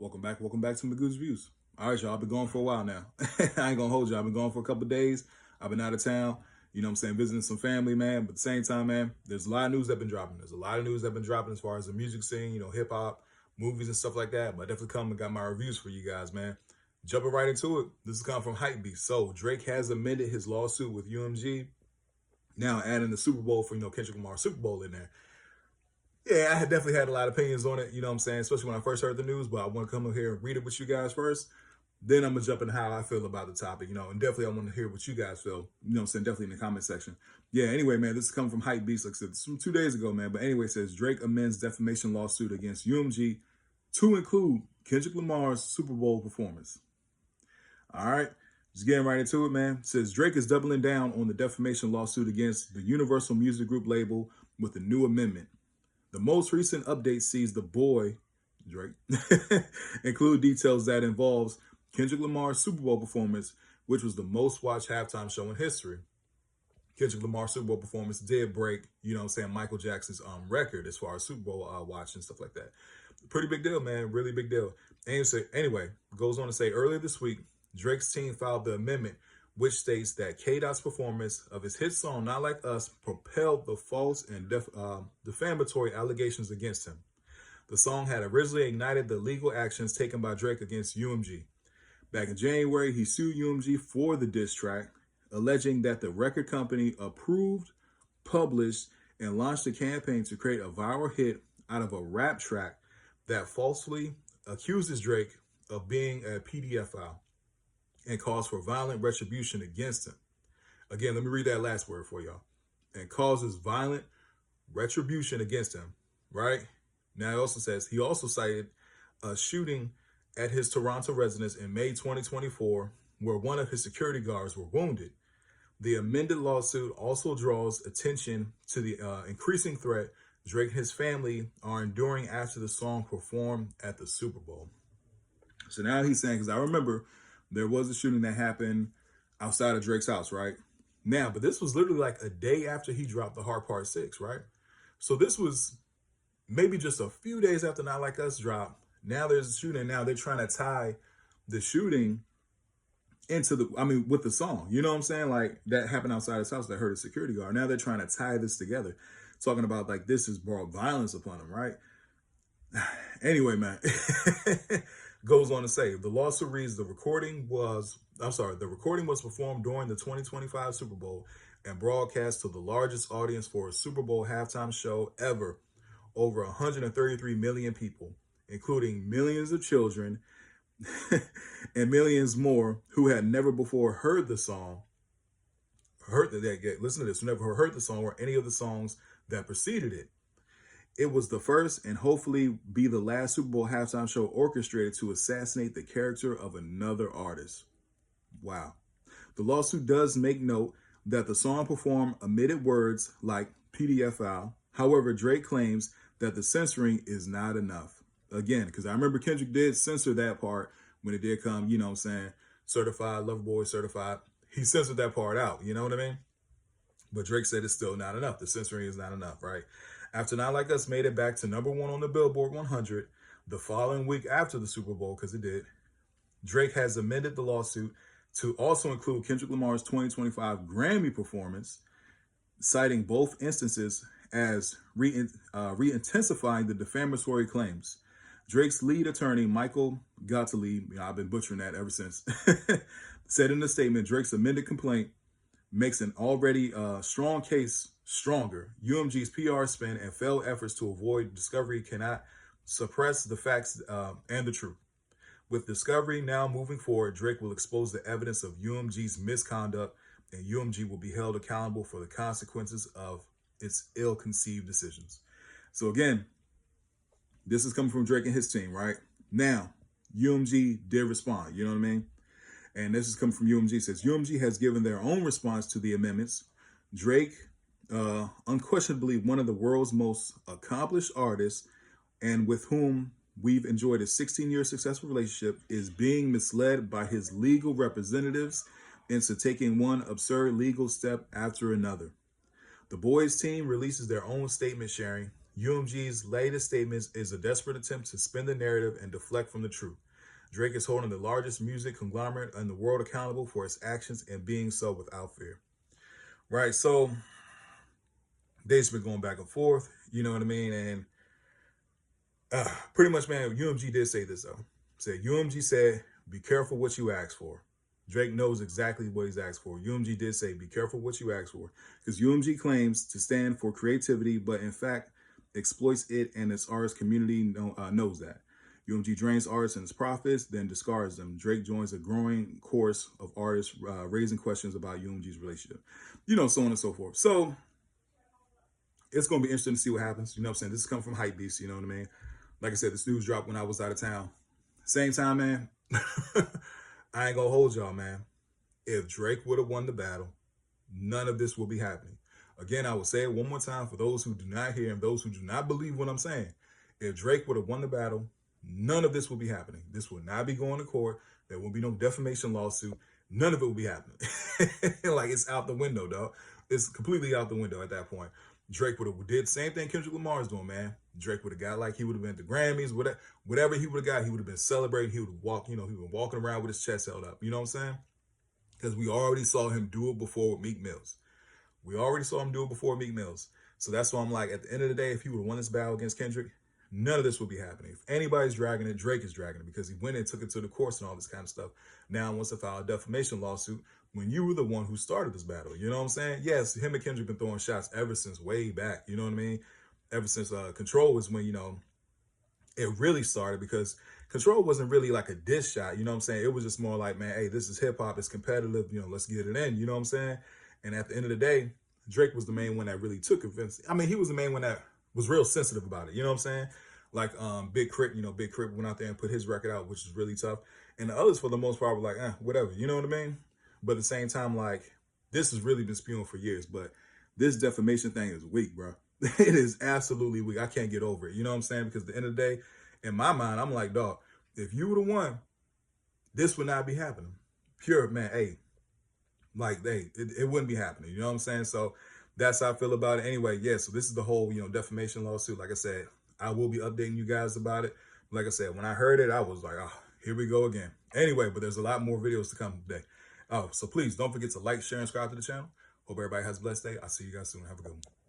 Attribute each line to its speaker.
Speaker 1: Welcome back to Magoo's Views. All right, y'all, I've been gone for a while now. I ain't gonna hold you. I've been gone for a couple of days. I've been out of town, you know what I'm saying, visiting some family, man. But at the same time, man, there's a lot of news that been dropping. There's a lot of news that been dropping as far as the music scene, hip hop, movies and stuff like that. But I definitely come and got my reviews for you guys, man. Jumping right into it, this is coming from Hypebeast. So Drake has amended his lawsuit with UMG, now adding the Super Bowl for, Kendrick Lamar Super Bowl in there. Yeah, I had definitely had a lot of opinions on it, you know what I'm saying, especially when I first heard the news, but I want to come up here and read it with you guys first. Then I'm going to jump into how I feel about the topic, and definitely I want to hear what you guys feel, what I'm saying, definitely in the comment section. Yeah, anyway, man, this is coming from Hype Beast, like I said, this is from 2 days ago, man. But anyway, it says Drake amends defamation lawsuit against UMG to include Kendrick Lamar's Super Bowl performance. All right, just getting right into it, man. It says Drake is doubling down on the defamation lawsuit against the Universal Music Group label with a new amendment. The most recent update sees the boy, Drake, include details that involves Kendrick Lamar's Super Bowl performance, which was the most watched halftime show in history. Kendrick Lamar's Super Bowl performance did break, Michael Jackson's record as far as Super Bowl watch and stuff like that. Pretty big deal, man. Really big deal. And so, anyway, goes on to say earlier this week, Drake's team filed the amendment, which states that K-Dot's performance of his hit song Not Like Us propelled the false and defamatory allegations against him. The song had originally ignited the legal actions taken by Drake against UMG. Back in January, he sued UMG for the diss track, alleging that the record company approved, published, and launched a campaign to create a viral hit out of a rap track that falsely accuses Drake of being a PDF file and calls for violent retribution against him. Again, let me read that last word for y'all. And causes violent retribution against him, right? Now, it also says he also cited a shooting at his Toronto residence in May 2024, where one of his security guards were wounded. The amended lawsuit also draws attention to the increasing threat Drake and his family are enduring after the song performed at the Super Bowl. So now he's saying, because I remember there was a shooting that happened outside of Drake's house, right? Now, but this was literally like a day after he dropped the Hard Part 6, right? So this was maybe just a few days after Not Like Us dropped. Now there's a shooting. Now they're trying to tie the shooting with the song. You know what I'm saying? Like that happened outside his house that hurt a security guard. Now they're trying to tie this together. Talking about like this has brought violence upon him, right? Anyway, man. Goes on to say, the lawsuit reads the recording was performed during the 2025 Super Bowl and broadcast to the largest audience for a Super Bowl halftime show ever, over 133 million people, including millions of children and millions more who had never before heard the song, listen to this, who never heard the song or any of the songs that preceded it. It was the first and hopefully be the last Super Bowl halftime show orchestrated to assassinate the character of another artist. Wow. The lawsuit does make note that the song performed omitted words like PDF file. However, Drake claims that the censoring is not enough. Again, because I remember Kendrick did censor that part when it did come, certified, lover boy certified. He censored that part out, you know what I mean? But Drake said it's still not enough. The censoring is not enough, right? After Not Like Us made it back to #1 on the Billboard 100, the following week after the Super Bowl, because it did, Drake has amended the lawsuit to also include Kendrick Lamar's 2025 Grammy performance, citing both instances as re-intensifying the defamatory claims. Drake's lead attorney, Michael Gottlieb, I've been butchering that ever since, said in a statement, Drake's amended complaint makes an already strong case stronger. UMG's PR spin and failed efforts to avoid discovery cannot suppress the facts and the truth. With discovery now moving forward, Drake will expose the evidence of UMG's misconduct, and UMG will be held accountable for the consequences of its ill-conceived decisions. So again, this is coming from Drake and his team, right? Now, UMG did respond, you know what I mean? And this is coming from UMG. It says UMG has given their own response to the amendments. Drake, unquestionably one of the world's most accomplished artists and with whom we've enjoyed a 16-year successful relationship, is being misled by his legal representatives into taking one absurd legal step after another. The boys team releases their own statement sharing UMG's latest statements is a desperate attempt to spin the narrative and deflect from the truth. Drake is holding the largest music conglomerate in the world accountable for its actions and being so without fear. Right, so they've been going back and forth, you know what I mean? And pretty much, man, UMG did say this, though. UMG said, be careful what you ask for. Drake knows exactly what he's asked for. UMG did say, be careful what you ask for. Because UMG claims to stand for creativity, but in fact, exploits it, and its artist community knows that. UMG drains artists and its profits, then discards them. Drake joins a growing chorus of artists raising questions about UMG's relationship. You know, so on and so forth. So it's going to be interesting to see what happens. You know what I'm saying? This is coming from Hypebeast, you know what I mean? Like I said, this news dropped when I was out of town. Same time, man, I ain't going to hold y'all, man. If Drake would have won the battle, none of this will be happening. Again, I will say it one more time for those who do not hear and those who do not believe what I'm saying. If Drake would have won the battle, none of this will be happening. This will not be going to court. There will be no defamation lawsuit. None of it will be happening. Like, it's out the window, dog. It's completely out the window at that point. Drake would have did the same thing Kendrick Lamar is doing, man. Drake would have got, like, he would have been at the Grammys, whatever he would have got, he would have been celebrating. He would have walked, you know, he would have been walking around with his chest held up. You know what I'm saying? Because we already saw him do it before with Meek Mills. We already saw him do it before Meek Mills. So that's why I'm like, at the end of the day, if he would have won this battle against Kendrick, none of this would be happening. If anybody's dragging it, Drake is dragging it because he went and took it to the courts and all this kind of stuff. Now he wants to file a defamation lawsuit when you were the one who started this battle. You know what I'm saying? Yes, him and Kendrick been throwing shots ever since way back. You know what I mean? Ever since Control was when, you know, it really started, because Control wasn't really like a diss shot. You know what I'm saying? It was just more like, man, hey, this is hip hop. It's competitive. You know, let's get it in. You know what I'm saying? And at the end of the day, Drake was the main one that really took offense. I mean, he was the main one that was real sensitive about it. You know what I'm saying? Like Big Crit, you know, Big Crit went out there and put his record out, which is really tough. And the others, for the most part, were like, whatever. You know what I mean? But at the same time, like, this has really been spewing for years. But this defamation thing is weak, bro. It is absolutely weak. I can't get over it. You know what I'm saying? Because at the end of the day, in my mind, I'm like, dog, if you would have won, this would not be happening. Pure, man, hey, like, it wouldn't be happening. You know what I'm saying? So that's how I feel about it. Anyway, yeah, so this is the whole, you know, defamation lawsuit. Like I said, I will be updating you guys about it. Like I said, when I heard it, I was like, oh, here we go again. Anyway, but there's a lot more videos to come today. Oh, so please don't forget to like, share, and subscribe to the channel. Hope everybody has a blessed day. I'll see you guys soon. Have a good one.